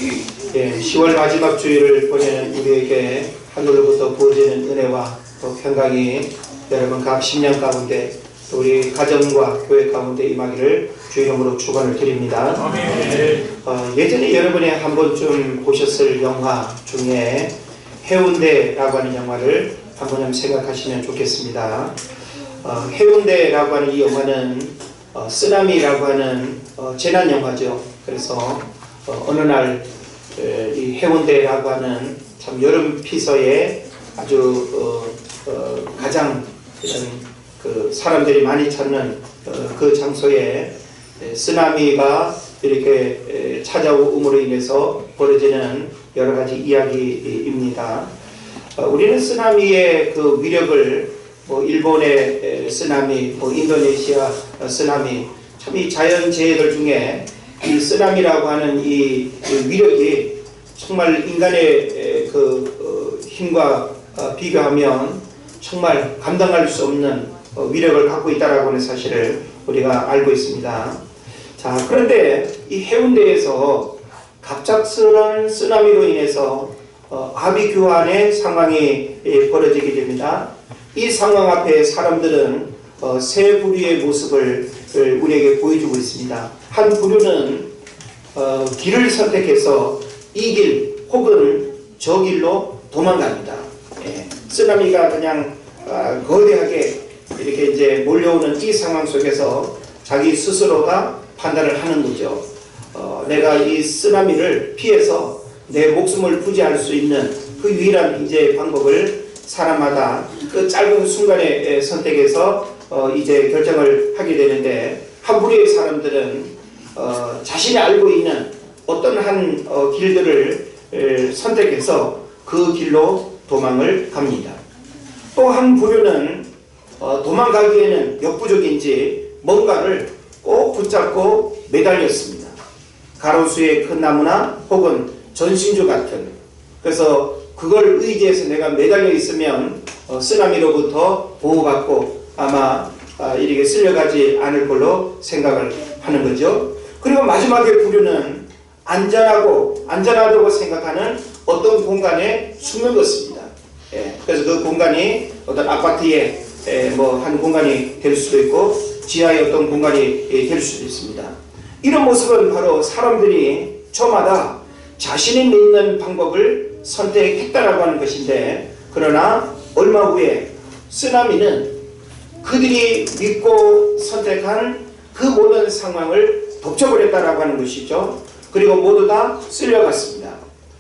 예, 10월 마지막 주일을 보내는 우리에게 하늘로부터 부어지는 은혜와 또 평강이 여러분 각 10년 가운데 또 우리 가정과 교회 가운데 임하기를 주 이름으로 축원을 드립니다. 예전에 여러분이 한 번쯤 보셨을 영화 중에 해운대라고 하는 영화를 한 번 생각하시면 좋겠습니다. 해운대라고 하는 이 영화는 쓰나미라고 하는 재난 영화죠. 그래서 어느 날 이 해운대라고 하는 참 여름 피서에 아주 가장 이런 그 사람들이 많이 찾는 그 장소에 쓰나미가 이렇게 찾아옴으로 인해서 벌어지는 여러 가지 이야기입니다. 우리는 쓰나미의 그 위력을 일본의 쓰나미, 인도네시아 쓰나미, 참 이 자연재해들 중에 이 쓰나미라고 하는 이 위력이 정말 인간의 그 힘과 비교하면 정말 감당할 수 없는 위력을 갖고 있다라고 하는 사실을 우리가 알고 있습니다. 자, 그런데 이 해운대에서 갑작스러운 쓰나미로 인해서 아비규환의 상황이 벌어지게 됩니다. 이 상황 앞에 사람들은 세 부류의 모습을 우리에게 보여주고 있습니다. 한 부류는 길을 선택해서 이 길 혹은 저 길로 도망갑니다. 쓰나미가 그냥 거대하게 이렇게 이제 몰려오는 이 상황 속에서 자기 스스로가 판단을 하는 거죠. 내가 이 쓰나미를 피해서 내 목숨을 부지할 수 있는 그 유일한 이제 방법을 사람마다 그 짧은 순간에 선택해서 이제 결정을 하게 되는데, 한 부류의 사람들은 자신이 알고 있는 어떤 한 길들을 선택해서 그 길로 도망을 갑니다. 또 한 부류는 도망가기에는 역부족인지 뭔가를 꼭 붙잡고 매달렸습니다. 가로수의 큰 나무나 혹은 전신주 같은, 그래서 그걸 의지해서 내가 매달려 있으면 쓰나미로부터 보호받고 아마 이렇게 쓸려가지 않을 걸로 생각을 하는 거죠. 그리고 마지막에 부류는 안전하다고 생각하는 어떤 공간에 숨는 것입니다. 그래서 그 공간이 어떤 아파트의 한 공간이 될 수도 있고 지하의 어떤 공간이 될 수도 있습니다. 이런 모습은 바로 사람들이 저마다 자신이 믿는 방법을 선택했다라고 하는 것인데, 그러나 얼마 후에 쓰나미는 그들이 믿고 선택한 그 모든 상황을 덮쳐버렸다라고 하는 것이죠. 그리고 모두 다 쓸려갔습니다.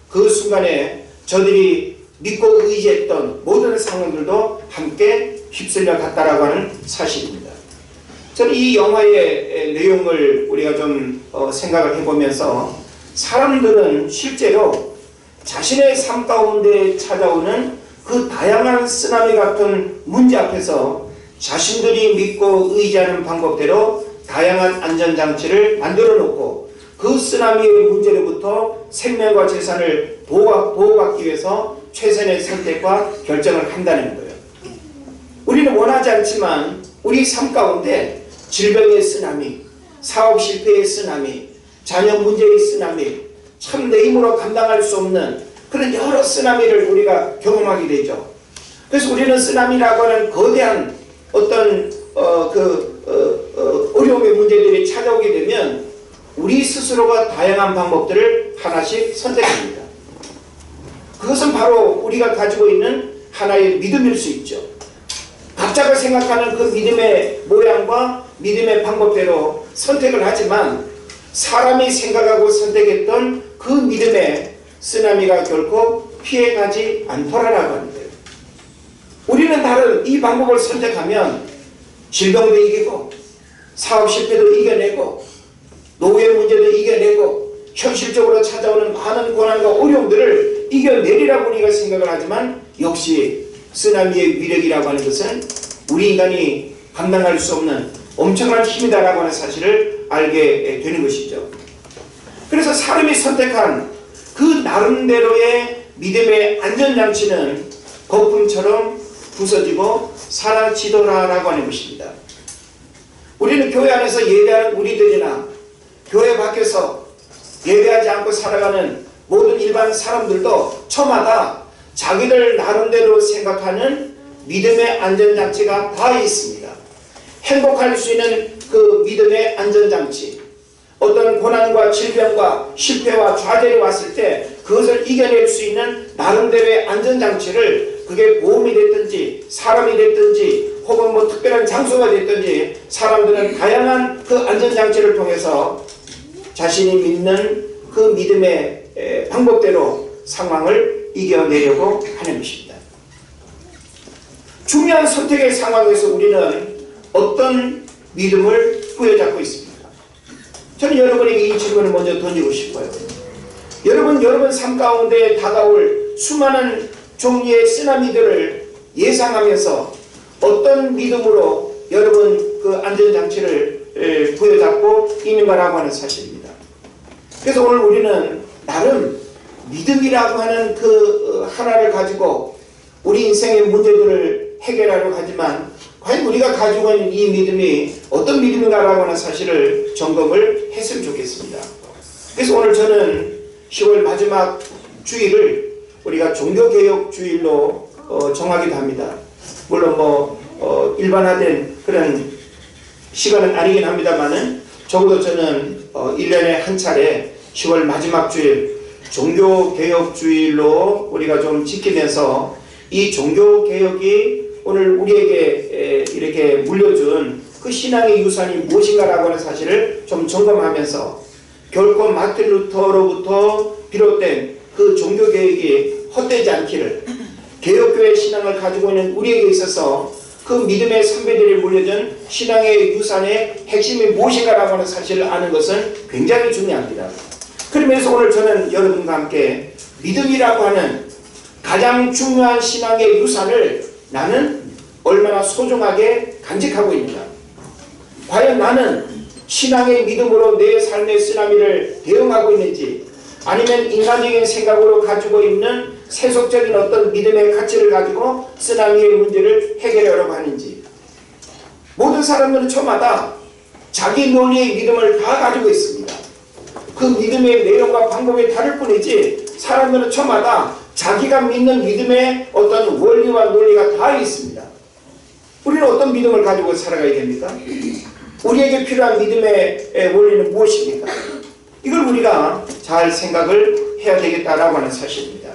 그 순간에 저들이 믿고 의지했던 모든 상황들도 함께 휩쓸려 갔다라고 하는 사실입니다. 저는 이 영화의 내용을 우리가 좀 생각을 해보면서, 사람들은 실제로 자신의 삶 가운데 찾아오는 그 다양한 쓰나미 같은 문제 앞에서 자신들이 믿고 의지하는 방법대로 다양한 안전장치를 만들어 놓고 그 쓰나미의 문제로부터 생명과 재산을 보호받기 위해서 최선의 선택과 결정을 한다는 거예요. 우리는 원하지 않지만 우리 삶 가운데 질병의 쓰나미, 사업 실패의 쓰나미, 자녀 문제의 쓰나미, 참 내 힘으로 감당할 수 없는 그런 여러 쓰나미를 우리가 경험하게 되죠. 그래서 우리는 쓰나미라고 하는 거대한 어떤 어려움의 문제들이 찾아오게 되면 우리 스스로가 다양한 방법들을 하나씩 선택합니다. 그것은 바로 우리가 가지고 있는 하나의 믿음일 수 있죠. 각자가 생각하는 그 믿음의 모양과 믿음의 방법대로 선택을 하지만 사람이 생각하고 선택했던 그 믿음의 쓰나미가 결코 피해가지 않더라라고 하는 거예요. 우리는 다른 이 방법을 선택하면 질병도 이기고 사업 실패도 이겨내고 노예 문제도 이겨내고 현실적으로 찾아오는 많은 고난과 어려움들을 이겨내리라고 우리가 생각을 하지만, 역시 쓰나미의 위력이라고 하는 것은 우리 인간이 감당할 수 없는 엄청난 힘이다라고 하는 사실을 알게 되는 것이죠. 그래서 사람이 선택한 그 나름대로의 믿음의 안전장치는 거품처럼 부서지고 사라지더라라고 하는 것입니다. 우리는 교회 안에서 예배하는 우리들이나 교회 밖에서 예배하지 않고 살아가는 모든 일반 사람들도 저마다 자기들 나름대로 생각하는 믿음의 안전장치가 다 있습니다. 행복할 수 있는 그 믿음의 안전장치, 어떤 고난과 질병과 실패와 좌절이 왔을 때 그것을 이겨낼 수 있는 나름대로의 안전장치를, 그게 보험이 됐든지 사람이 됐든지 혹은 뭐 특별한 장소가 됐든지, 사람들은 다양한 그 안전장치를 통해서 자신이 믿는 그 믿음의 방법대로 상황을 이겨내려고 하는 것입니다. 중요한 선택의 상황에서 우리는 어떤 믿음을 부여잡고 있습니까? 저는 여러분에게 이 질문을 먼저 던지고 싶어요. 여러분 삶 가운데 다가올 수많은 종류의 쓰나미들을 예상하면서 어떤 믿음으로 여러분 그 안전장치를 부여잡고 있는가라고 하는 사실입니다. 그래서 오늘 우리는 나름 믿음이라고 하는 그 하나를 가지고 우리 인생의 문제들을 해결하려고 하지만, 과연 우리가 가지고 있는 이 믿음이 어떤 믿음인가라고 하는 사실을 점검을 했으면 좋겠습니다. 그래서 오늘 저는 10월 마지막 주일을 우리가 종교개혁 주일로 정하기도 합니다. 물론 일반화된 그런 시간은 아니긴 합니다만은, 적어도 저는 1년에 한 차례 10월 마지막 주일 종교개혁 주일로 우리가 좀 지키면서 이 종교개혁이 오늘 우리에게 이렇게 물려준 그 신앙의 유산이 무엇인가라고 하는 사실을 좀 점검하면서, 결코 마틴 루터로부터 비롯된 그 종교개혁이 헛되지 않기를, 개혁교회 신앙을 가지고 있는 우리에게 있어서 그 믿음의 선배들이 물려준 신앙의 유산의 핵심이 무엇인가라고 하는 사실을 아는 것은 굉장히 중요합니다. 그러면서 오늘 저는 여러분과 함께 믿음이라고 하는 가장 중요한 신앙의 유산을 나는 얼마나 소중하게 간직하고 있는가, 과연 나는 신앙의 믿음으로 내 삶의 쓰나미를 대응하고 있는지, 아니면 인간적인 생각으로 가지고 있는 세속적인 어떤 믿음의 가치를 가지고 쓰나미의 문제를 해결하려고 하는지. 모든 사람들은 저마다 자기 논리의 믿음을 다 가지고 있습니다. 그 믿음의 내용과 방법이 다를 뿐이지, 사람들은 저마다 자기가 믿는 믿음의 어떤 원리와 논리가 다 있습니다. 우리는 어떤 믿음을 가지고 살아가야 됩니까? 우리에게 필요한 믿음의 원리는 무엇입니까? 이걸 우리가 잘 생각을 해야 되겠다라고 하는 사실입니다.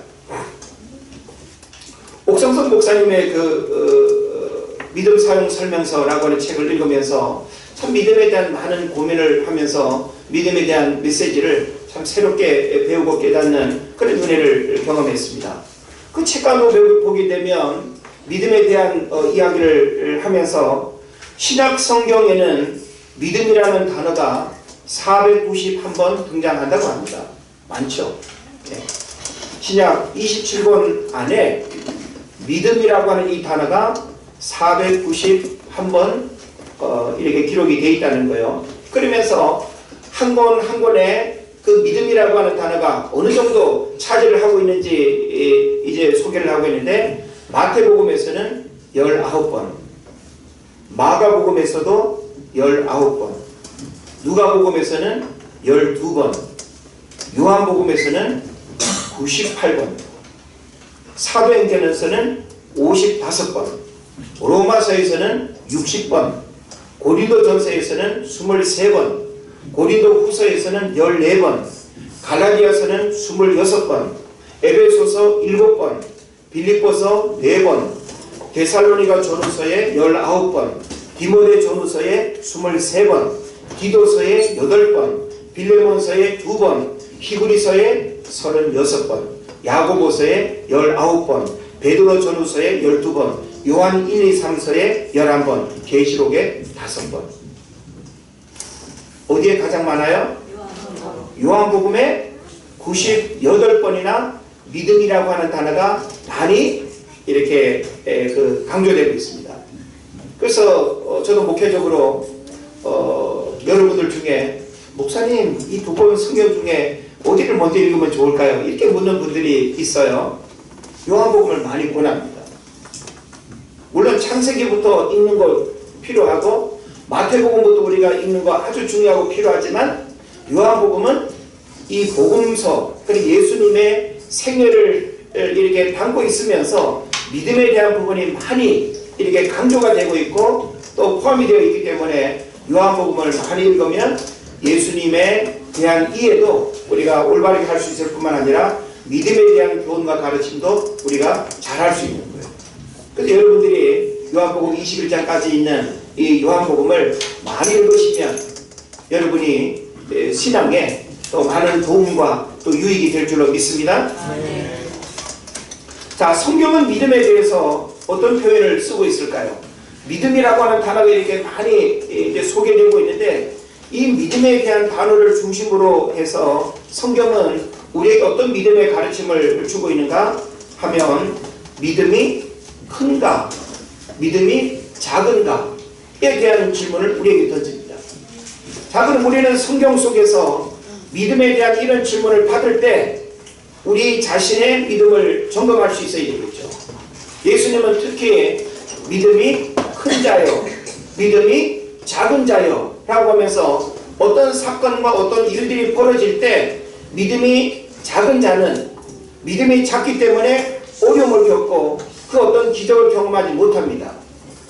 옥성선 목사님의 믿음 사용 설명서라고 하는 책을 읽으면서 참 믿음에 대한 많은 고민을 하면서 믿음에 대한 메시지를 참 새롭게 배우고 깨닫는 그런 은혜를 경험했습니다. 그 책가로 보게 되면 믿음에 대한 이야기를 하면서 신약 성경에는 믿음이라는 단어가 491번 등장한다고 합니다. 많죠? 네. 신약 27권 안에 믿음이라고 하는 이 단어가 491번 이렇게 기록이 되어 있다는 거예요. 그러면서 한 권 한 권에 그 믿음이라고 하는 단어가 어느 정도 차지를 하고 있는지 이제 소개를 하고 있는데, 마태복음에서는 19번, 마가복음에서도 19번, 누가복음에서는 12번, 요한복음에서는 98번, 사도행전에서는 55번, 로마서에서는 60번, 고린도전서에서는 23번, 고린도후서에서는 14번, 갈라디아서는 26번, 에베소서 7번, 빌립보서 4번, 데살로니가 전후서에 19번, 디모데 전후서에 23번, 디도서에 8번, 빌레몬서에 2번, 히브리서에 36번, 야고보서에 19번, 베드로 전후서에 12번, 요한 1, 2, 3서에 11번, 계시록에 5번. 어디에 가장 많아요? 요한복음에 98번이나 믿음이라고 하는 단어가 많이 이렇게 강조되고 있습니다. 그래서 저도 목회적으로 여러분들 중에 목사님 이 두 권 성경 중에 어디를 먼저 읽으면 좋을까요? 이렇게 묻는 분들이 있어요. 요한복음을 많이 권합니다. 물론 창세기부터 읽는 거 필요하고 마태복음부터 우리가 읽는 거 아주 중요하고 필요하지만 요한복음은 이 복음서, 그리고 예수님의 생애를 이렇게 담고 있으면서 믿음에 대한 부분이 많이 이렇게 강조가 되고 있고 또 포함이 되어 있기 때문에 요한복음을 많이 읽으면 예수님에 대한 이해도 우리가 올바르게 할 수 있을 뿐만 아니라 믿음에 대한 교훈과 가르침도 우리가 잘 할 수 있는 거예요. 그래서 여러분들이 요한복음 21장까지 있는 이 요한복음을 많이 읽으시면 여러분이 신앙에 또 많은 도움과 또 유익이 될 줄로 믿습니다. 자, 성경은 믿음에 대해서 어떤 표현을 쓰고 있을까요? 믿음이라고 하는 단어가 이렇게 많이 이제 소개되고 있는데 이 믿음에 대한 단어를 중심으로 해서 성경은 우리에게 어떤 믿음의 가르침을 주고 있는가 하면 믿음이 큰가, 믿음이 작은가에 대한 질문을 우리에게 던집니다. 자, 그럼 우리는 성경 속에서 믿음에 대한 이런 질문을 받을 때 우리 자신의 믿음을 점검할 수 있어야 되겠죠. 예수님은 특히 믿음이 큰 자요, 믿음이 작은 자요 라고 하면서 어떤 사건과 어떤 일들이 벌어질 때 믿음이 작은 자는 믿음이 작기 때문에 어려움을 겪고 그 어떤 기적을 경험하지 못합니다.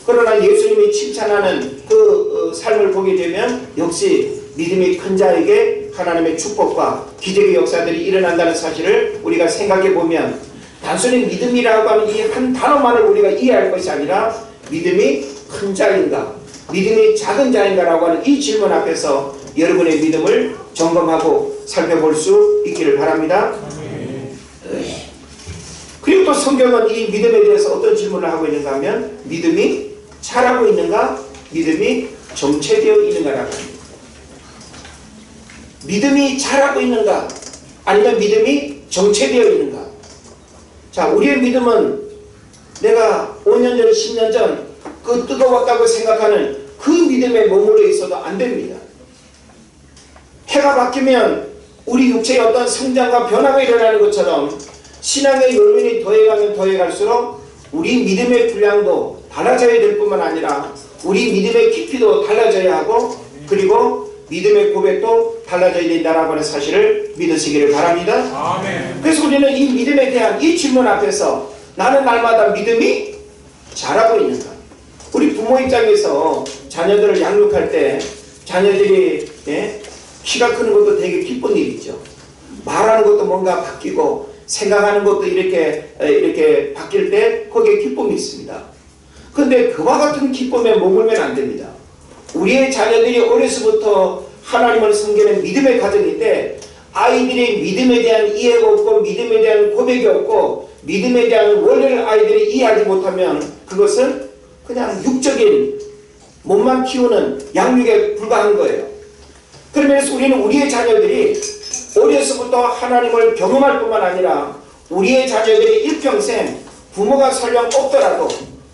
그러나 예수님이 칭찬하는 그 삶을 보게 되면 역시 믿음이 큰 자에게 하나님의 축복과 기적의 역사들이 일어난다는 사실을 우리가 생각해 보면 단순히 믿음이라고 하는 이 한 단어만을 우리가 이해할 것이 아니라 믿음이 큰 자인가, 믿음이 작은 자인가라고 하는 이 질문 앞에서 여러분의 믿음을 점검하고 살펴볼 수 있기를 바랍니다. 그리고 또 성경은 이 믿음에 대해서 어떤 질문을 하고 있는가 하면 믿음이 자라고 있는가, 믿음이 정체되어 있는가라고 합니다. 믿음이 자라고 있는가 아니면 믿음이 정체되어 있는가. 자, 우리의 믿음은 내가 5년 전, 10년 전 그 뜨거웠다고 생각하는 그 믿음에 머물러 있어도 안 됩니다. 해가 바뀌면 우리 육체의 어떤 성장과 변화가 일어나는 것처럼 신앙의 연륜이 더해가면 더해갈수록 우리 믿음의 분량도 달라져야 될 뿐만 아니라 우리 믿음의 깊이도 달라져야 하고 그리고 믿음의 고백도 달라져야 된다라고 하는 사실을 믿으시기를 바랍니다. 아멘. 그래서 우리는 이 믿음에 대한 이 질문 앞에서 나는 날마다 믿음이 자라고 있는가? 우리 부모 입장에서 자녀들을 양육할 때 자녀들이 키가 크는 것도 되게 기쁜 일이죠. 말하는 것도 뭔가 바뀌고 생각하는 것도 이렇게 바뀔 때 거기에 기쁨이 있습니다. 그런데 그와 같은 기쁨에 머물면 안 됩니다. 우리의 자녀들이 어려서부터 하나님을 섬기는 믿음의 가정인데 아이들이 믿음에 대한 이해가 없고 믿음에 대한 고백이 없고 믿음에 대한 원리를 아이들이 이해하지 못하면 그것은 그냥 육적인 몸만 키우는 양육에 불과한 거예요. 그러면서 우리는 우리의 자녀들이 어려서부터 하나님을 경험할 뿐만 아니라 우리의 자녀들이 일평생 부모가 설령 없더라도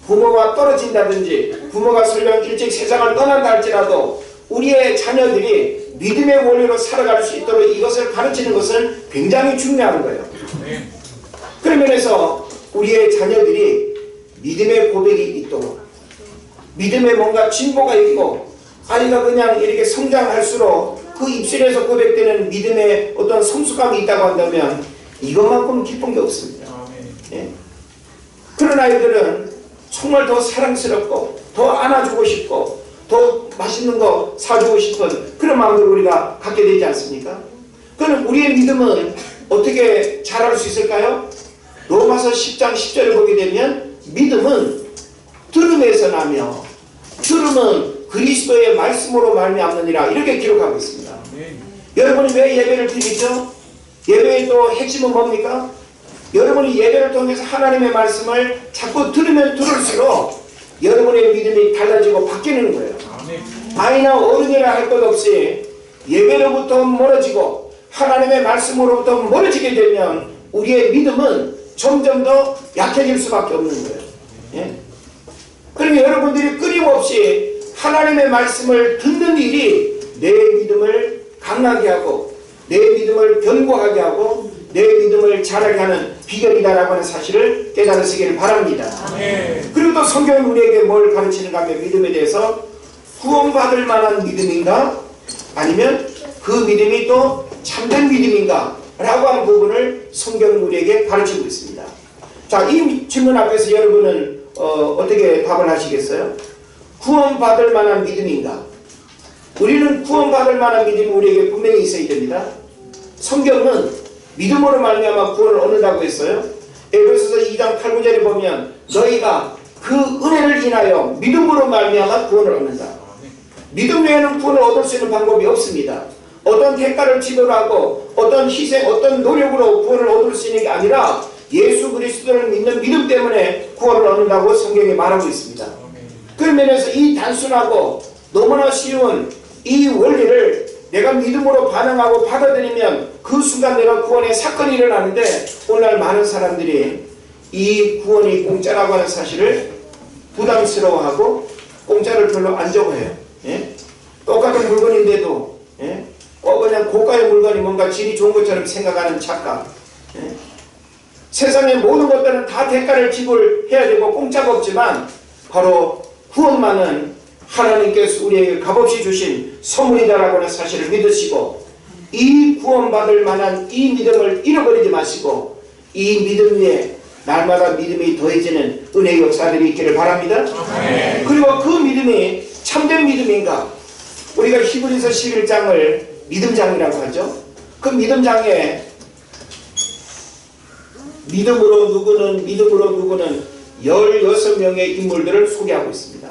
부모와 떨어진다든지 부모가 설령 일찍 세상을 떠난다 할지라도 우리의 자녀들이 믿음의 원리로 살아갈 수 있도록 이것을 가르치는 것은 굉장히 중요한 거예요. 그런 면에서 우리의 자녀들이 믿음의 고백이 있도록 믿음에 뭔가 진보가 있고 아이가 그냥 이렇게 성장할수록 그 입술에서 고백되는 믿음의 어떤 성숙함이 있다고 한다면 이것만큼 기쁜 게 없습니다. 그런 아이들은 정말 더 사랑스럽고 더 안아주고 싶고 더 맛있는 거 사주고 싶은 그런 마음을 우리가 갖게 되지 않습니까? 그럼 우리의 믿음은 어떻게 자랄 수 있을까요? 로마서 10장 10절을 보게 되면 믿음은 들음에서 나며 들음은 그리스도의 말씀으로 말미암느니라 이렇게 기록하고 있습니다. 여러분이 왜 예배를 드리죠? 예배의 또 핵심은 뭡니까? 여러분이 예배를 통해서 하나님의 말씀을 자꾸 들으면 들을수록 여러분의 믿음이 달라지고 바뀌는 거예요. 아이나 어른이라 할 것 없이 예배로부터 멀어지고 하나님의 말씀으로부터 멀어지게 되면 우리의 믿음은 점점 더 약해질 수밖에 없는 거예요. 그러면 여러분들이 끊임없이 하나님의 말씀을 듣는 일이 내 믿음을 강하게 하고 내 믿음을 견고하게 하고 내 믿음을 자라게 하는 비결이다라고 하는 사실을 깨달으시기를 바랍니다. 그리고 또 성경은 우리에게 뭘 가르치는가 하면 믿음에 대해서 구원받을 만한 믿음인가 아니면 그 믿음이 또 참된 믿음인가? 라고 하는 부분을 성경은 우리에게 가르치고 있습니다. 자, 이 질문 앞에서 여러분은 어떻게 답을 하시겠어요? 구원받을 만한 믿음인가? 우리는 구원받을 만한 믿음이 우리에게 분명히 있어야 됩니다. 성경은 믿음으로 말미암아 구원을 얻는다고 했어요. 에베소서 2장 8, 9절에 보면 너희가 그 은혜를 인하여 믿음으로 말미암아 구원을 얻는다. 믿음 외에는 구원을 얻을 수 있는 방법이 없습니다. 어떤 대가를 지불하고 어떤 희생, 어떤 노력으로 구원을 얻을 수 있는 게 아니라 예수 그리스도를 믿는 믿음 때문에 구원을 얻는다고 성경이 말하고 있습니다. 그런 면에서 이 단순하고 너무나 쉬운 이 원리를 내가 믿음으로 반응하고 받아들이면 그 순간 내가 구원의 사건이 일어나는데, 오늘날 많은 사람들이 이 구원이 공짜라고 하는 사실을 부담스러워하고 공짜를 별로 안 좋아해요. 예? 똑같은 물건인데도 그냥 고가의 물건이 뭔가 질이 좋은 것처럼 생각하는 착각. 세상의 모든 것들은 다 대가를 지불해야 되고 공짜가 없지만 바로 구원만은 하나님께서 우리에게 값없이 주신 선물이다라고 하는 사실을 믿으시고, 이 구원받을 만한 이 믿음을 잃어버리지 마시고 이 믿음 위에 날마다 믿음이 더해지는 은혜의 역사들이 있기를 바랍니다. 네. 그리고 그 믿음이 참된 믿음인가? 우리가 히브리서 11장을 믿음장이라고 하죠. 그 믿음장에 믿음으로 누구는 16명의 인물들을 소개하고 있습니다.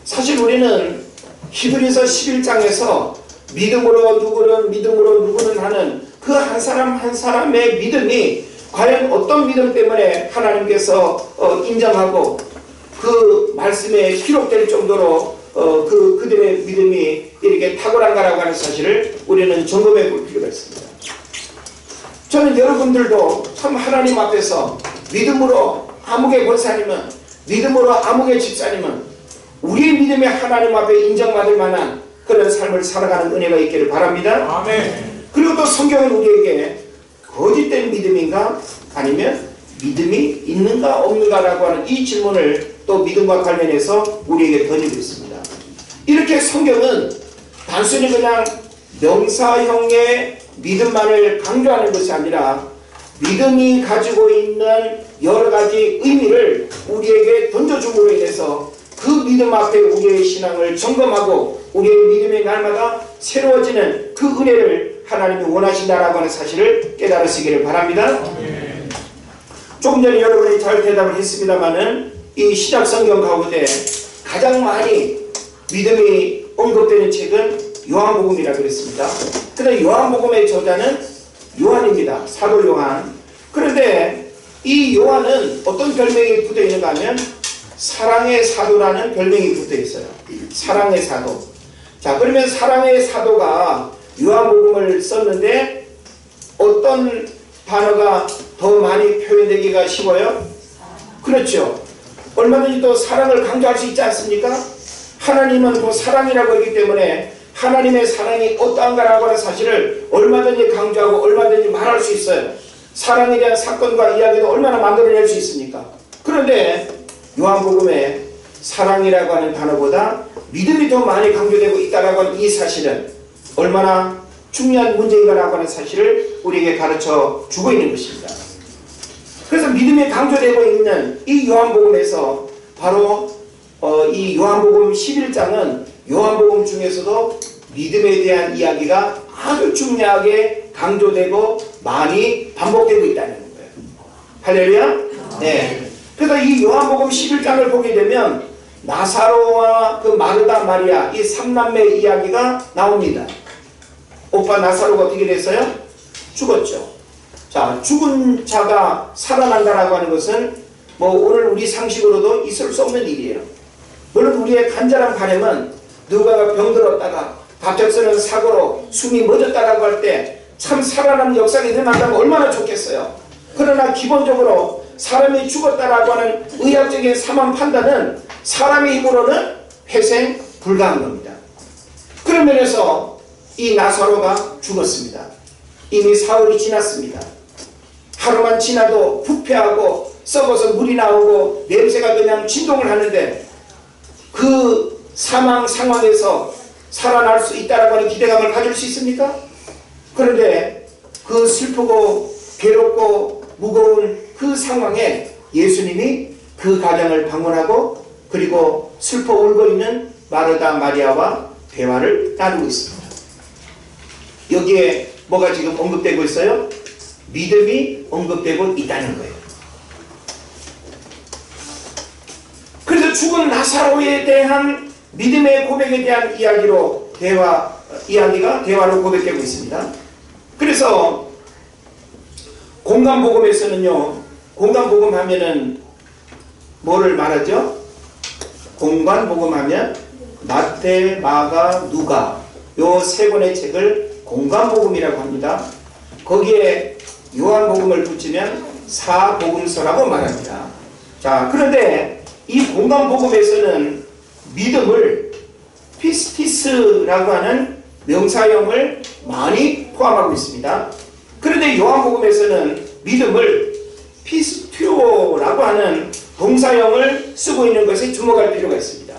사실 우리는 히브리서 11장에서 믿음으로 누구는 하는 그 한 사람 한 사람의 믿음이 과연 어떤 믿음 때문에 하나님께서 인정하고 그 말씀에 기록될 정도로 그들의 믿음이 이렇게 탁월한가라고 하는 사실을 우리는 점검해 볼 필요가 있습니다. 저는 여러분들도 참 하나님 앞에서 믿음으로 아무개 권사님은, 믿음으로 아무개 집사님은 우리의 믿음이 하나님 앞에 인정받을 만한 그런 삶을 살아가는 은혜가 있기를 바랍니다. 아멘. 그리고 또 성경은 우리에게 거짓된 믿음인가 아니면 믿음이 있는가 없는가라고 하는 이 질문을 또 믿음과 관련해서 우리에게 던지고 있습니다. 이렇게 성경은 단순히 그냥 명사형의 믿음만을 강조하는 것이 아니라 믿음이 가지고 있는 여러 가지 의미를 우리에게 던져줌으로 인해서 그 믿음 앞에 우리의 신앙을 점검하고 우리의 믿음이 날마다 새로워지는 그 은혜를 하나님이 원하신다라고 하는 사실을 깨달으시기를 바랍니다. 조금 전에 여러분이 잘 대답을 했습니다마는 이 시작 성경 가운데 가장 많이 믿음이 언급되는 책은 요한복음이라고 그랬습니다. 그런데 요한복음의 저자는 요한입니다. 사도 요한. 그런데 이 요한은 어떤 별명이 붙어 있는가 하면 사랑의 사도라는 별명이 붙어 있어요. 사랑의 사도. 자, 그러면 사랑의 사도가 요한복음을 썼는데 어떤 단어가 더 많이 표현되기가 쉬워요? 그렇죠. 얼마든지 또 사랑을 강조할 수 있지 않습니까? 하나님은 또 사랑이라고 하기 때문에 하나님의 사랑이 어떠한가라고 하는 사실을 얼마든지 강조하고 얼마든지 말할 수 있어요. 사랑에 대한 사건과 이야기도 얼마나 만들어낼 수 있습니까? 그런데 요한복음에 사랑이라고 하는 단어보다 믿음이 더 많이 강조되고 있다라고 하는 이 사실은 얼마나 중요한 문제인가라고 하는 사실을 우리에게 가르쳐 주고 있는 것입니다. 그래서 믿음이 강조되고 있는 이 요한복음에서 바로 이 요한복음 11장은 요한복음 중에서도 믿음에 대한 이야기가 아주 중요하게 강조되고 많이 반복되고 있다는 거예요. 할렐루야? 네. 그래서 이 요한복음 11장을 보게 되면 나사로와 그 마르다 마리아 이 3남매의 이야기가 나옵니다. 오빠 나사로가 어떻게 됐어요? 죽었죠. 자, 죽은 자가 살아난다라고 하는 것은 뭐 오늘 우리 상식으로도 있을 수 없는 일이에요. 물론 우리의 간절한 바람은 누가가 병들었다가 갑작스러운 사고로 숨이 멎었다라고 할 때 참 살아나는 역사가 일어난다면 얼마나 좋겠어요. 그러나 기본적으로 사람이 죽었다라고 하는 의학적인 사망 판단은 사람의 힘으로는 회생 불가한 겁니다. 그런 면에서 이 나사로가 죽었습니다. 이미 사흘이 지났습니다. 하루만 지나도 부패하고 썩어서 물이 나오고 냄새가 그냥 진동을 하는데 그 사망 상황에서 살아날 수 있다라고 하는 기대감을 가질 수 있습니까? 그런데 그 슬프고 괴롭고 무거운 그 상황에 예수님이 그 가정을 방문하고 그리고 슬퍼 울고 있는 마르다 마리아와 대화를 나누고 있습니다. 여기에 뭐가 지금 언급되고 있어요? 믿음이 언급되고 있다는 거예요. 그래서 죽은 나사로에 대한 믿음의 고백에 대한 대화로 고백되고 있습니다. 그래서 공간복음에서는요, 공간복음 하면은 뭐를 말하죠? 공간복음 하면 마태, 마가, 누가 요 세 권의 책을 공간복음이라고 합니다. 거기에 요한복음을 붙이면 사복음서라고 말합니다. 자, 그런데 이 공간복음에서는 믿음을 피스티스라고 하는 명사형을 많이 포함하고 있습니다. 그런데 요한복음에서는 믿음을 피스튜오라고 하는 동사형을 쓰고 있는 것에 주목할 필요가 있습니다.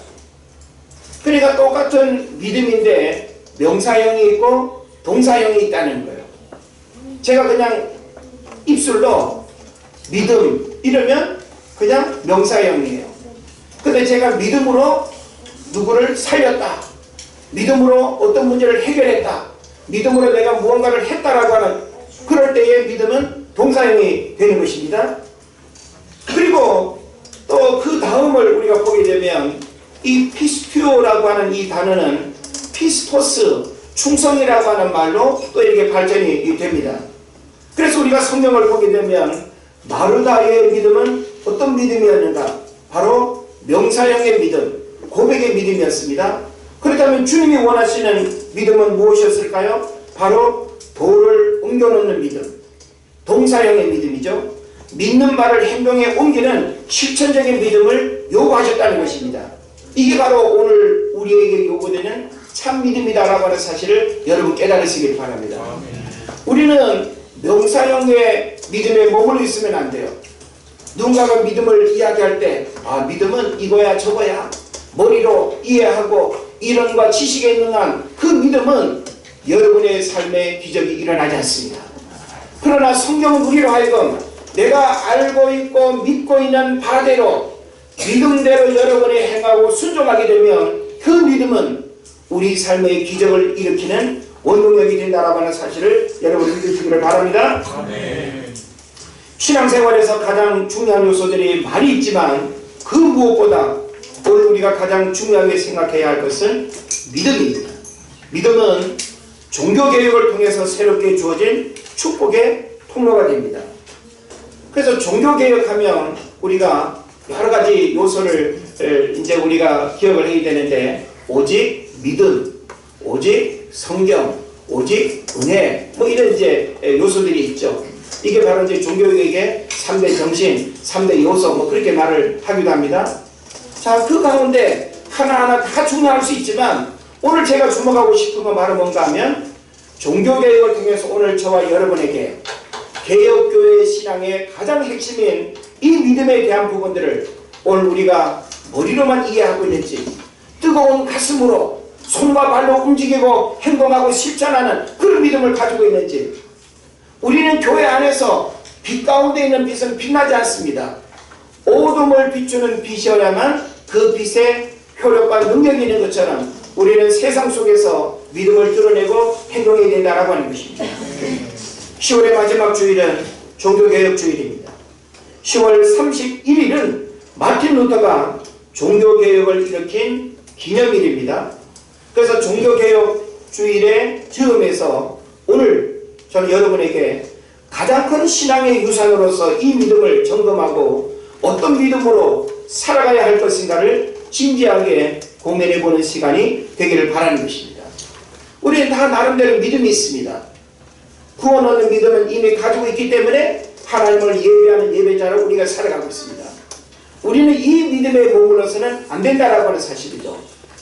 그러니까 똑같은 믿음인데 명사형이 있고 동사형이 있다는 거예요. 제가 그냥 입술로 믿음 이러면 그냥 명사형이에요. 근데 제가 믿음으로 누구를 살렸다, 믿음으로 어떤 문제를 해결했다, 믿음으로 내가 무언가를 했다라고 하는 그럴 때의 믿음은 동사형이 되는 것입니다. 그리고 또 그 다음을 우리가 보게 되면 이 피스튜오라고 하는 이 단어는 피스토스, 충성이라고 하는 말로 또 이렇게 발전이 됩니다. 그래서 우리가 성경을 보게 되면 마르다의 믿음은 어떤 믿음이었는가? 바로 명사형의 믿음, 고백의 믿음이었습니다. 그렇다면 주님이 원하시는 믿음은 무엇이었을까요? 바로 돌을 옮겨놓는 믿음, 동사형의 믿음이죠. 믿는 바를 행동에 옮기는 실천적인 믿음을 요구하셨다는 것입니다. 이게 바로 오늘 우리에게 요구되는 참 믿음이다라고 하는 사실을 여러분 깨달으시길 바랍니다. 우리는 명사형의 믿음에 머물러 있으면 안 돼요. 누군가가 믿음을 이야기할 때 믿음은 이거야 저거야 머리로 이해하고 이론과 지식에 있는 한 그 믿음은 여러분의 삶에 기적이 일어나지 않습니다. 그러나 성경은 우리로 하여금 내가 알고 있고 믿고 있는 바대로 믿음대로 여러분이 행하고 순종하게 되면 그 믿음은 우리 삶의 기적을 일으키는 원동력이 된다라고 하는 사실을 여러분이 믿으시기를 바랍니다. 아멘. 신앙생활에서 가장 중요한 요소들이 많이 있지만 그 무엇보다 오늘 우리가 가장 중요하게 생각해야 할 것은 믿음입니다. 믿음은 종교개혁을 통해서 새롭게 주어진 축복의 통로가 됩니다. 그래서 종교개혁하면 우리가 여러가지 요소를 이제 우리가 기억을 해야 되는데 오직 믿음, 오직 성경, 오직 은혜 이런 이제 요소들이 있죠. 이게 바로 이제 종교개혁의 3대 정신, 3대 요소 그렇게 말을 하기도 합니다. 자, 그 가운데 하나하나 다 중요할 수 있지만 오늘 제가 주목하고 싶은 건 바로 뭔가 하면 종교개혁을 통해서 오늘 저와 여러분에게 개혁교회의 신앙의 가장 핵심인 이 믿음에 대한 부분들을 오늘 우리가 머리로만 이해하고 있는지 뜨거운 가슴으로 손과 발로 움직이고 행동하고 실천하는 그런 믿음을 가지고 있는지. 우리는 교회 안에서 빛 가운데 있는 빛은 빛나지 않습니다. 어둠을 비추는 빛이어야만 그 빛의 효력과 능력이 있는 것처럼 우리는 세상 속에서 믿음을 드러내고 행동해야 된다라고 하는 것입니다. 10월의 마지막 주일은 종교개혁 주일입니다. 10월 31일은 마틴 루터가 종교개혁을 일으킨 기념일입니다. 그래서 종교개혁 주일의 즈음에서 오늘 저는 여러분에게 가장 큰 신앙의 유산으로서 이 믿음을 점검하고 어떤 믿음으로 살아가야 할 것인가를 진지하게 고민해보는 시간이 되기를 바라는 것입니다. 우리는 다 나름대로 믿음이 있습니다. 구원 얻는 믿음은 이미 가지고 있기 때문에 하나님을 예배하는 예배자로 우리가 살아가고 있습니다. 우리는 이 믿음에 머물러서는 안 된다라고 하는 사실이죠.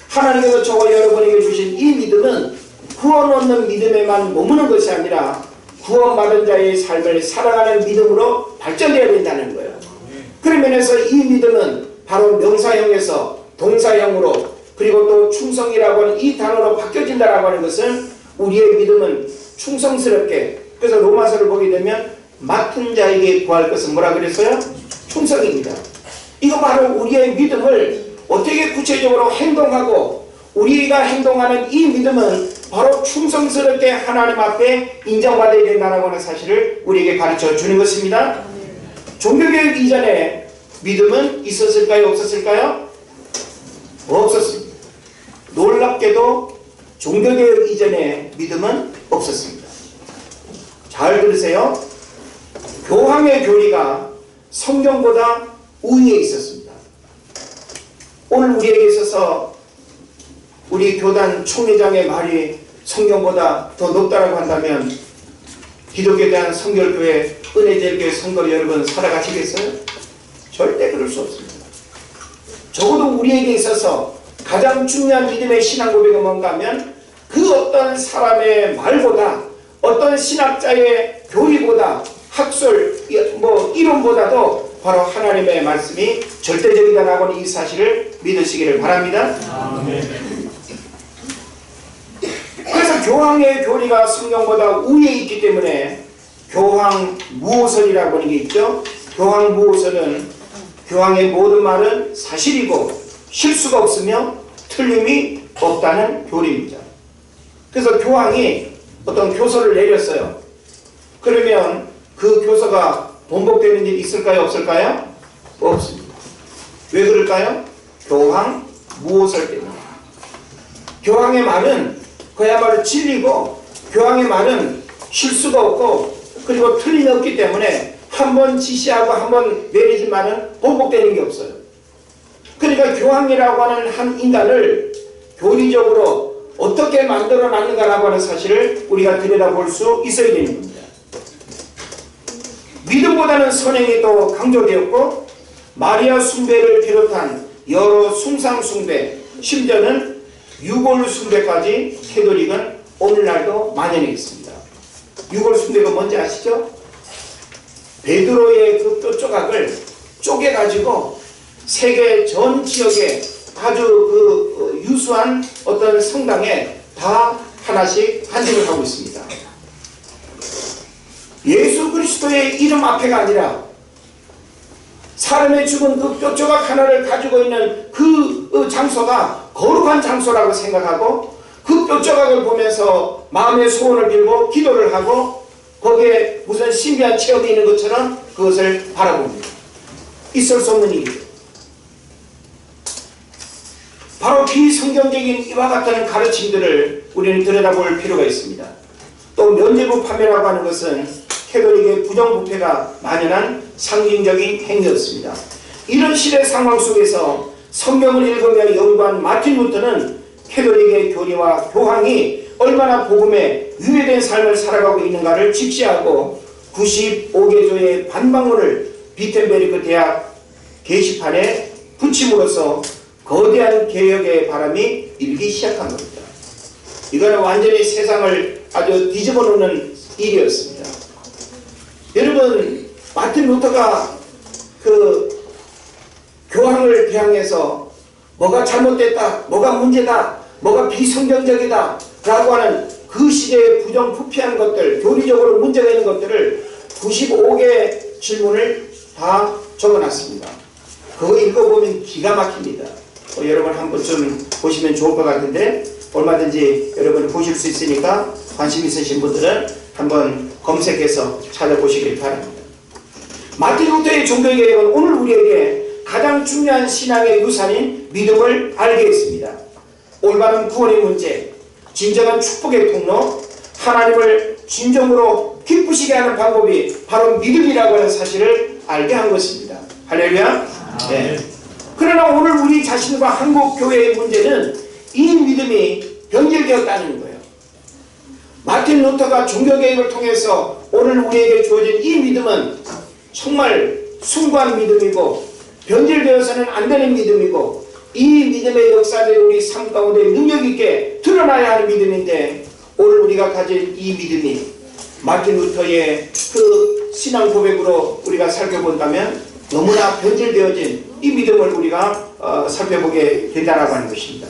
하나님께서 저와 여러분에게 주신 이 믿음은 구원 얻는 믿음에만 머무는 것이 아니라 구원받은 자의 삶을 살아가는 믿음으로 발전되어야 된다는 거예요. 그런 면에서 이 믿음은 바로 명사형에서 동사형으로 그리고 또 충성이라고 하는 이 단어로 바뀌어진다라고 하는 것은 우리의 믿음은 충성스럽게. 그래서 로마서를 보게 되면 맡은 자에게 구할 것은 뭐라 그랬어요? 충성입니다. 이거 바로 우리의 믿음을 어떻게 구체적으로 행동하고 우리가 행동하는 이 믿음은 바로 충성스럽게 하나님 앞에 인정받아야 된다는 하는 사실을 우리에게 가르쳐 주는 것입니다. 종교개혁 이전에 믿음은 있었을까요? 없었을까요? 없었습니다. 놀랍게도 종교개혁 이전에 믿음은 없었습니다. 잘 들으세요. 교황의 교리가 성경보다 우위에 있었습니다. 오늘 우리에게 있어서 우리 교단 총회장의 말이 성경보다 더 높다라고 한다면 기독교에 대한 성결교회, 은혜제일교회 성도를 여러분 살아가시겠어요? 절대 그럴 수 없습니다. 적어도 우리에게 있어서 가장 중요한 믿음의 신앙 고백은 뭔가 하면 그 어떤 사람의 말보다 어떤 신학자의 교리보다 학설, 이론보다도 바로 하나님의 말씀이 절대적이다라고 하는 이 사실을 믿으시기를 바랍니다. 그래서 교황의 교리가 성경보다 우위에 있기 때문에 교황무호설이라고 하는 게 있죠. 교황무호설은 교황의 모든 말은 사실이고 실수가 없으며 틀림이 없다는 교리입니다. 그래서 교황이 어떤 교서를 내렸어요. 그러면 그 교서가 번복되는 일이 있을까요? 없을까요? 없습니다. 왜 그럴까요? 교황무호설 때문에. 교황의 말은 그야말로 진리고 교황의 말은 실수가 없고 그리고 틀림이 없기 때문에 한 번 지시하고 한 번 내리진 말은 번복되는 게 없어요. 그러니까 교황이라고 하는 한 인간을 교리적으로 어떻게 만들어 놨는가라고 하는 사실을 우리가 들여다볼 수 있어야 되는 겁니다. 믿음보다는 선행이 더 강조되었고 마리아 숭배를 비롯한 여러 숭상 숭배, 심지어는 유골 숭배까지 캐톨릭은 오늘날도 만연해 있습니다. 유골 숭배가 뭔지 아시죠? 베드로의 그 뼈 조각을 쪼개가지고 세계 전 지역에 아주 그 유수한 어떤 성당에 다 하나씩 한직을 하고 있습니다. 예수 그리스도의 이름 앞에가 아니라 사람의 죽은 그 뼈 조각 하나를 가지고 있는 그 장소가 거룩한 장소라고 생각하고 그 뼈 조각을 보면서 마음의 소원을 빌고 기도를 하고 거기에 무슨 신비한 체험이 있는 것처럼 그것을 바라봅니다. 있을 수 없는 일이죠. 바로 비성경적인 이와 같은 가르침들을 우리는 들여다볼 필요가 있습니다. 또 면죄부 판매라고 하는 것은 캐톨릭의 부정부패가 만연한 상징적인 행위였습니다. 이런 시대 상황 속에서 성경을 읽으며 연구한 마틴 루터는 캐톨릭의 교리와 교황이 얼마나 복음에 위배된 삶을 살아가고 있는가를 직시하고 95개조의 반박문을 비텐베르크 대학 게시판에 붙임으로써 거대한 개혁의 바람이 일기 시작한 겁니다. 이거는 완전히 세상을 아주 뒤집어 놓는 일이었습니다. 여러분, 마틴 루터가 그 교황을 비하해서 뭐가 잘못됐다, 뭐가 문제다, 뭐가 비성경적이다 라고 하는 그 시대의 부정부패한 것들, 교리적으로 문제가 있는 것들을 95개 질문을 다 적어놨습니다. 그거 읽어보면 기가 막힙니다. 여러분 한 번쯤 보시면 좋을 것 같은데 얼마든지 여러분 보실 수 있으니까 관심 있으신 분들은 한번 검색해서 찾아보시길 바랍니다. 마틴 루터의 종교개혁은 오늘 우리에게 가장 중요한 신앙의 유산인 믿음을 알게 했습니다. 올바른 구원의 문제, 진정한 축복의 통로, 하나님을 진정으로 기쁘시게 하는 방법이 바로 믿음이라고 하는 사실을 알게 한 것입니다. 할렐루야. 네. 그러나 오늘 우리 자신과 한국 교회의 문제는 이 믿음이 변질되었다는 거예요. 마틴 루터가 종교개혁을 통해서 오늘 우리에게 주어진 이 믿음은 정말 숭고한 믿음이고 변질되어서는 안 되는 믿음이고 이 믿음의 역사들이 우리 삶 가운데 능력 있게 드러나야 하는 믿음인데 오늘 우리가 가진 이 믿음이 마틴 루터의 그 신앙 고백으로 우리가 살펴본다면 너무나 변질되어진 이 믿음을 우리가 살펴보게 된다라고 하는 것입니다.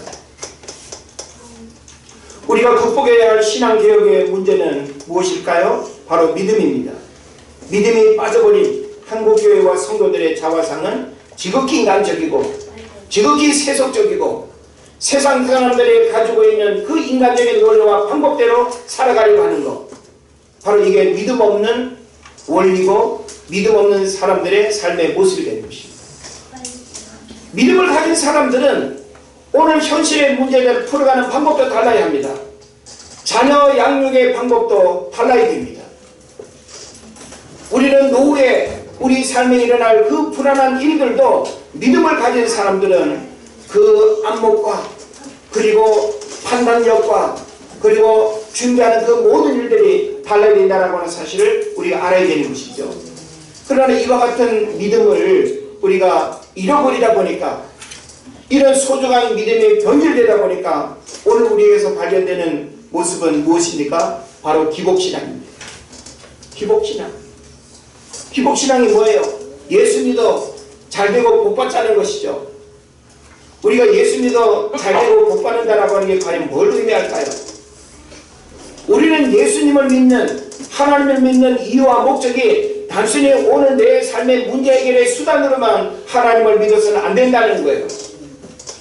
우리가 극복해야 할 신앙개혁의 문제는 무엇일까요? 바로 믿음입니다. 믿음이 빠져버린 한국교회와 성도들의 자화상은 지극히 인간적이고 지극히 세속적이고 세상 사람들이 가지고 있는 그 인간적인 논리와 방법대로 살아가려고 하는 것, 바로 이게 믿음 없는 원리고 믿음 없는 사람들의 삶의 모습이 되는 것입니다. 믿음을 가진 사람들은 오늘 현실의 문제들을 풀어가는 방법도 달라야 합니다. 자녀 양육의 방법도 달라야 됩니다. 우리는 노후에 우리 삶에 일어날 그 불안한 일들도 믿음을 가진 사람들은 그 안목과 그리고 판단력과 그리고 준비하는 그 모든 일들이 달라야 된다는 하는 사실을 우리가 알아야 되는 것이죠. 그러나 이와 같은 믿음을 우리가 잃어버리다 보니까, 이런 소중한 믿음이 변질되다 보니까 오늘 우리에게서 발견되는 모습은 무엇입니까? 바로 기복신앙입니다. 기복신앙. 기복신앙이 뭐예요? 예수 믿어 잘되고 복받자는 것이죠. 우리가 예수 믿어 잘되고 복받는다라고 하는 게 과연 뭘 의미할까요? 우리는 예수님을 믿는, 하나님을 믿는 이유와 목적이 단순히 오늘 내 삶의 문제 해결의 수단으로만 하나님을 믿어서는 안 된다는 거예요.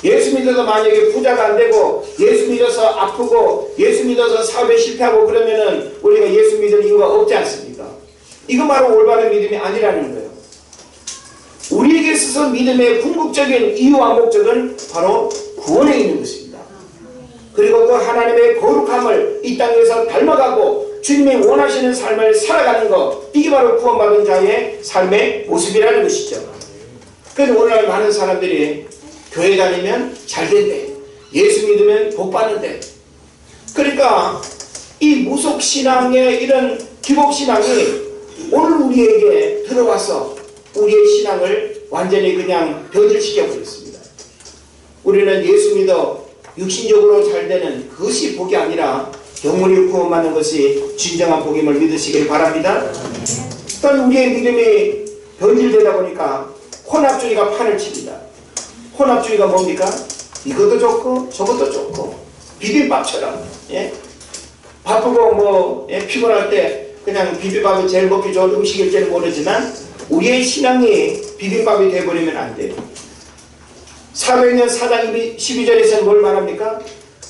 예수 믿어서 만약에 부자가 안 되고 예수 믿어서 아프고 예수 믿어서 사업에 실패하고 그러면은 우리가 예수 믿을 이유가 없지 않습니까? 이거 바로 올바른 믿음이 아니라는 거예요. 우리에게 있어서 믿음의 궁극적인 이유와 목적은 바로 구원에 있는 것입니다. 그리고 그 하나님의 거룩함을 이 땅에서 닮아가고 주님이 원하시는 삶을 살아가는 것, 이게 바로 구원받은 자의 삶의 모습이라는 것이죠. 그래서 오늘날 많은 사람들이 교회 다니면 잘 된대, 예수 믿으면 복 받는데, 그러니까 이 무속신앙의 이런 기복신앙이 오늘 우리에게 들어와서 우리의 신앙을 완전히 그냥 변질시켜 버렸습니다. 우리는 예수 믿어 육신적으로 잘 되는 그것이 복이 아니라 영혼이 구원받는 것이 진정한 복임을 믿으시길 바랍니다. 일단 우리의 믿음이 변질되다 보니까 혼합주의가 판을 칩니다. 혼합주의가 뭡니까? 이것도 좋고 저것도 좋고 비빔밥처럼, 예? 바쁘고 뭐 피곤할 때 그냥 비빔밥이 제일 먹기 좋은 음식일지는 모르지만 우리의 신앙이 비빔밥이 되어버리면 안 돼요. 사도행전 4장 12절에서는 뭘 말합니까?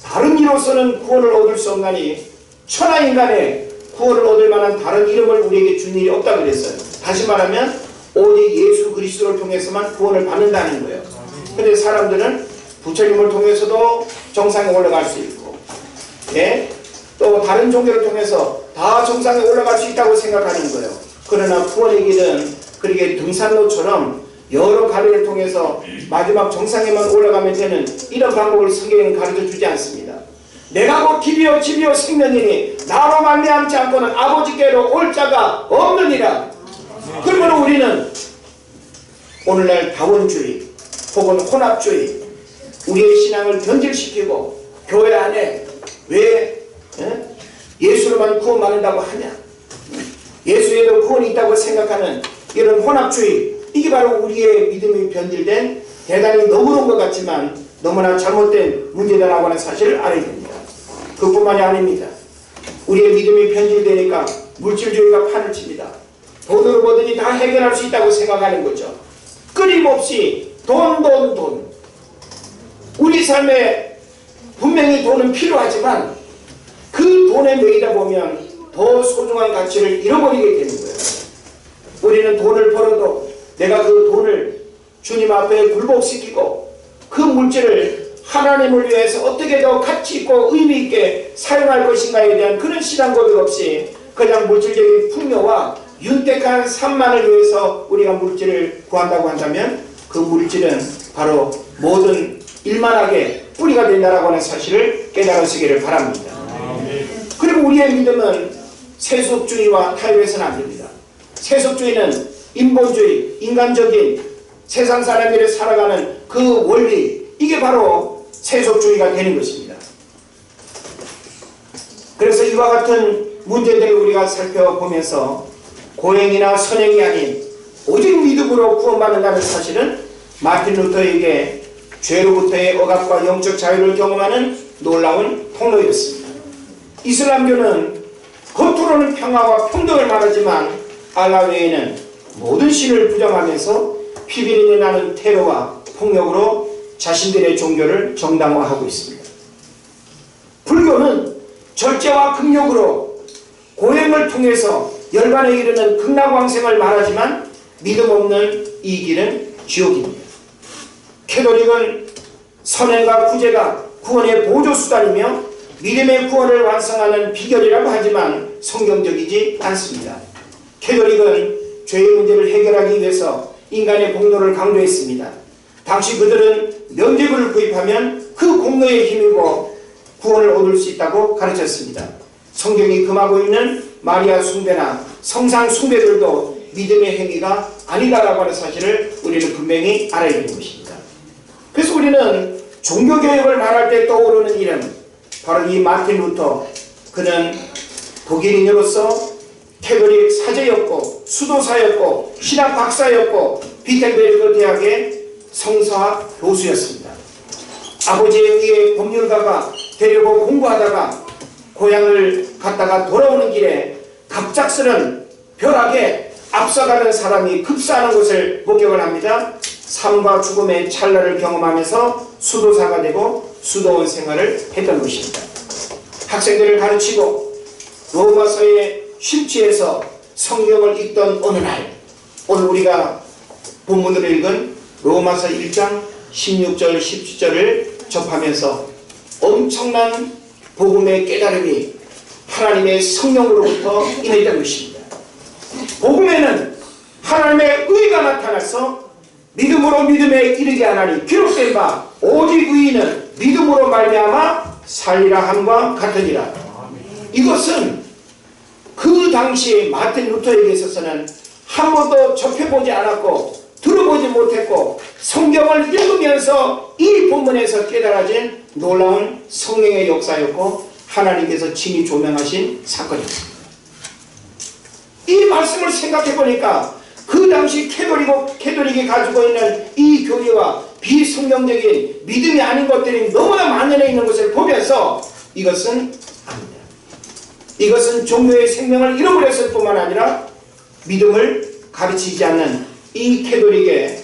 다른 이로서는 구원을 얻을 수 없나니 천하인간의 구원을 얻을 만한 다른 이름을 우리에게 준 일이 없다고 그랬어요. 다시 말하면 오직 예수 그리스도를 통해서만 구원을 받는다는 거예요. 근데 사람들은 부처님을 통해서도 정상에 올라갈 수 있고, 예? 또 다른 종교를 통해서 다 정상에 올라갈 수 있다고 생각하는 거예요. 그러나 구원의 길은 그렇게 등산로처럼 여러 가리를 통해서 마지막 정상에만 올라가면 되는 이런 방법을 성경에는 가르쳐 주지 않습니다. 내가 곧 길이요 진리요 생명이니 나로 말미암지 않고는 아버지께로 올 자가 없느니라. 그러면 우리는 오늘날 다원주의 혹은 혼합주의, 우리의 신앙을 변질시키고 교회 안에 왜 예수로만 구원받는다고 하냐, 예수에도 구원이 있다고 생각하는 이런 혼합주의, 이게 바로 우리의 믿음이 변질된 대단히 너그러운 것 같지만 너무나 잘못된 문제다라고 하는 사실을 알아야 됩니다. 그뿐만이 아닙니다. 우리의 믿음이 변질되니까 물질주의가 판을 칩니다. 돈으로 뭐든지 다 해결할 수 있다고 생각하는 거죠. 끊임없이 돈. 우리 삶에 분명히 돈은 필요하지만 그 돈에 매이다 보면 더 소중한 가치를 잃어버리게 되는 거예요. 우리는 돈을 벌어도 내가 그 돈을 주님 앞에 굴복시키고 그 물질을 하나님을 위해서 어떻게 더 가치 있고 의미 있게 사용할 것인가에 대한 그런 신앙 고백 없이 그냥 물질적인 풍요와 윤택한 삶만을 위해서 우리가 물질을 구한다고 한다면 그 물질은 바로 모든 일만하게 뿌리가 된다라고 하는 사실을 깨달으시기를 바랍니다. 그리고 우리의 믿음은 세속주의와 타협해서는 안 됩니다. 세속주의는 인본주의, 인간적인 세상 사람들이 살아가는 그 원리, 이게 바로 세속주의가 되는 것입니다. 그래서 이와 같은 문제들을 우리가 살펴보면서 고행이나 선행이 아닌 오직 믿음으로 구원받는다는 사실은 마틴 루터에게 죄로부터의 억압과 영적 자유를 경험하는 놀라운 통로였습니다. 이슬람교는 겉으로는 평화와 평등을 말하지만 알라 외에는 모든 신을 부정하면서 피비린내 나는 테러와 폭력으로 자신들의 종교를 정당화하고 있습니다. 불교는 절제와 극력으로 고행을 통해서 열반에 이르는 극락왕생을 말하지만 믿음 없는 이 길은 지옥입니다. 캐톨릭은 선행과 구제가 구원의 보조수단이며 믿음의 구원을 완성하는 비결이라고 하지만 성경적이지 않습니다. 캐톨릭은 죄의 문제를 해결하기 위해서 인간의 공로를 강조했습니다. 당시 그들은 면죄부를 구입하면 그 공로에 힘입어 구원을 얻을 수 있다고 가르쳤습니다. 성경이 금하고 있는 마리아 숭배나 성상 숭배들도 믿음의 행위가 아니다라고 하는 사실을 우리는 분명히 알아야 되는 것입니다. 그래서 우리는 종교개혁을 말할 때 떠오르는 이름, 바로 이 마틴 루터. 그는 독일인으로서 캐톨릭 사제였고 수도사였고 신학 박사였고 비텐베르그 대학의 성사 교수였습니다. 아버지에 의해 법률가가 되려고 공부하다가 고향을 갔다가 돌아오는 길에 갑작스런 벼락에 앞서가는 사람이 급사하는 것을 목격을 합니다. 삶과 죽음의 찰나를 경험하면서 수도사가 되고 수도원 생활을 했던 것입니다. 학생들을 가르치고 로마서에 심취해서 성경을 읽던 어느 날, 오늘 우리가 본문으로 읽은 로마서 1장 16절 17절을 접하면서 엄청난 복음의 깨달음이 하나님의 성령으로부터 임했던 것입니다. 복음에는 하나님의 의가 나타나서 믿음으로 믿음에 이르게 하나니 기록된 바 오직 의인은 믿음으로 말미암아 살리라 함과 같으니라. 이것은 그 당시 마틴 루터에게 있어서는 한 번도 접해보지 않았고 들어보지 못했고 성경을 읽으면서 이 본문에서 깨달아진 놀라운 성령의 역사였고 하나님께서 친히 조명하신 사건이었습니다. 이 말씀을 생각해 보니까 그 당시 캐톨릭이 가지고 있는 이 교리와 비성경적인 믿음이 아닌 것들이 너무나 만연해 있는 것을 보면서 이것은 아닙니다. 이것은 종교의 생명을 잃어버렸을 뿐만 아니라 믿음을 가르치지 않는 이 캐톨릭의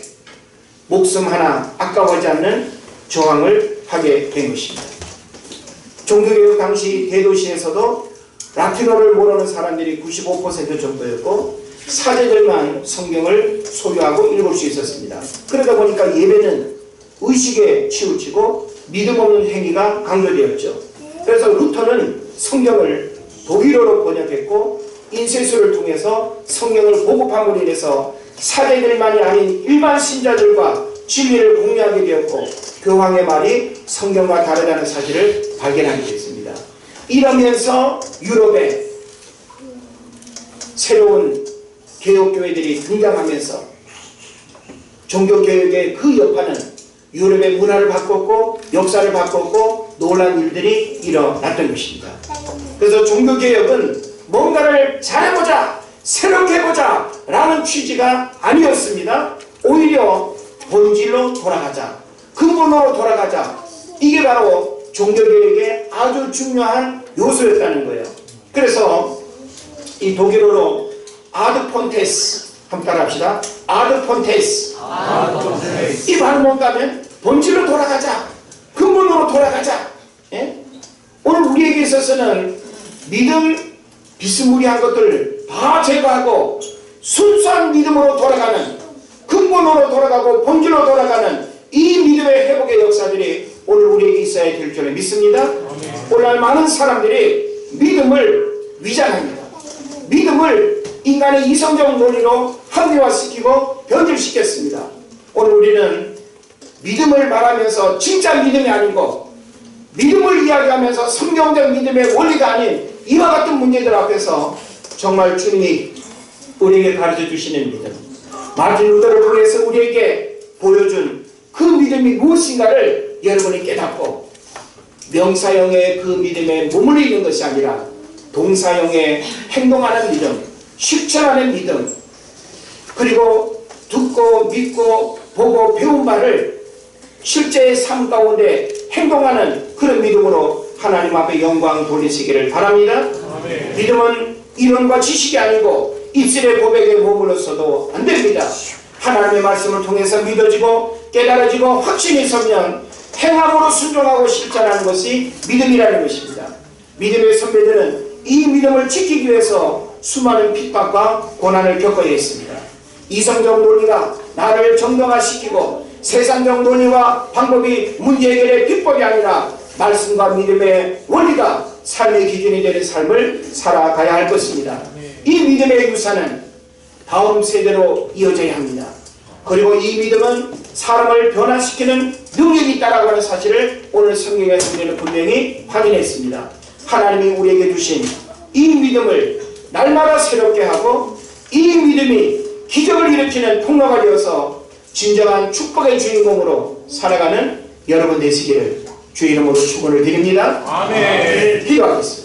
목숨 하나 아까워하지 않는 저항을 하게 된 것입니다. 종교개혁 당시 대도시에서도 라틴어를 모르는 사람들이 95% 정도였고 사제들만 성경을 소유하고 읽을 수 있었습니다. 그러다 보니까 예배는 의식에 치우치고 믿음 없는 행위가 강조되었죠. 그래서 루터는 성경을 독일어로 번역했고 인쇄소를 통해서 성경을 보급함으로 인해서 사제들만이 아닌 일반 신자들과 진리를 공유하게 되었고 교황의 말이 성경과 다르다는 사실을 발견하게 됐습니다. 이러면서 유럽에 새로운 개혁교회들이 등장하면서 종교개혁의 그 여파는 유럽의 문화를 바꿨고 역사를 바꿨고 놀라운 일들이 일어났던 것입니다. 그래서 종교개혁은 뭔가를 잘해보자, 새롭게 해보자 라는 취지가 아니었습니다. 오히려 본질로 돌아가자, 근본으로 돌아가자, 이게 바로 종교개혁의 아주 중요한 요소였다는 거예요. 그래서 이 독일어로 아드폰테스 한번 따라합시다. 아드폰테스. 이 말은 뭔가 하면 본질로 돌아가자, 근본으로 돌아가자. 예? 오늘 우리에게 있어서는 믿음 비스무리한 것들을 다 제거하고 순수한 믿음으로 돌아가는, 근본으로 돌아가고 본질로 돌아가는 이 믿음의 회복의 역사들이 오늘 우리에게 있어야 될 줄을 믿습니다. 오늘날 많은 사람들이 믿음을 위장합니다. 믿음을 인간의 이성적 논리로 합리화시키고 변질시켰습니다. 오늘 우리는 믿음을 말하면서 진짜 믿음이 아니고 믿음을 이야기하면서 성경적 믿음의 원리가 아닌 이와 같은 문제들 앞에서 정말 주님이 우리에게 가르쳐 주시는 믿음, 마틴 루터를 통해서 우리에게 보여준 그 믿음이 무엇인가를 여러분이 깨닫고 명사형의 그 믿음에 머물리는 것이 아니라 동사형의 행동하는 믿음, 실천하는 믿음, 그리고 듣고 믿고 보고 배운 바를 실제의 삶 가운데 행동하는 그런 믿음으로 하나님 앞에 영광 돌리시기를 바랍니다. 아멘. 믿음은 이론과 지식이 아니고 입술의 고백에 머물러서도 안 됩니다. 하나님의 말씀을 통해서 믿어지고 깨달아지고 확신이 서면 행함으로 순종하고 실천하는 것이 믿음이라는 것입니다. 믿음의 선배들은 이 믿음을 지키기 위해서 수많은 핍박과 고난을 겪어야 했습니다. 이성적 논리가 나를 정당화시키고 세상적 논리와 방법이 문제 해결의 비법이 아니라 말씀과 믿음의 원리가 삶의 기준이 되는 삶을 살아가야 할 것입니다. 이 믿음의 유산은 다음 세대로 이어져야 합니다. 그리고 이 믿음은 사람을 변화시키는 능력이 있다라고 하는 사실을 오늘 성경에서 우리는 분명히 확인했습니다. 하나님이 우리에게 주신 이 믿음을 날마다 새롭게 하고 이 믿음이 기적을 일으키는 통로가 되어서 진정한 축복의 주인공으로 살아가는 여러분 되시기를 주의 이름으로 축원을 드립니다. 아멘. 기도하겠습니다.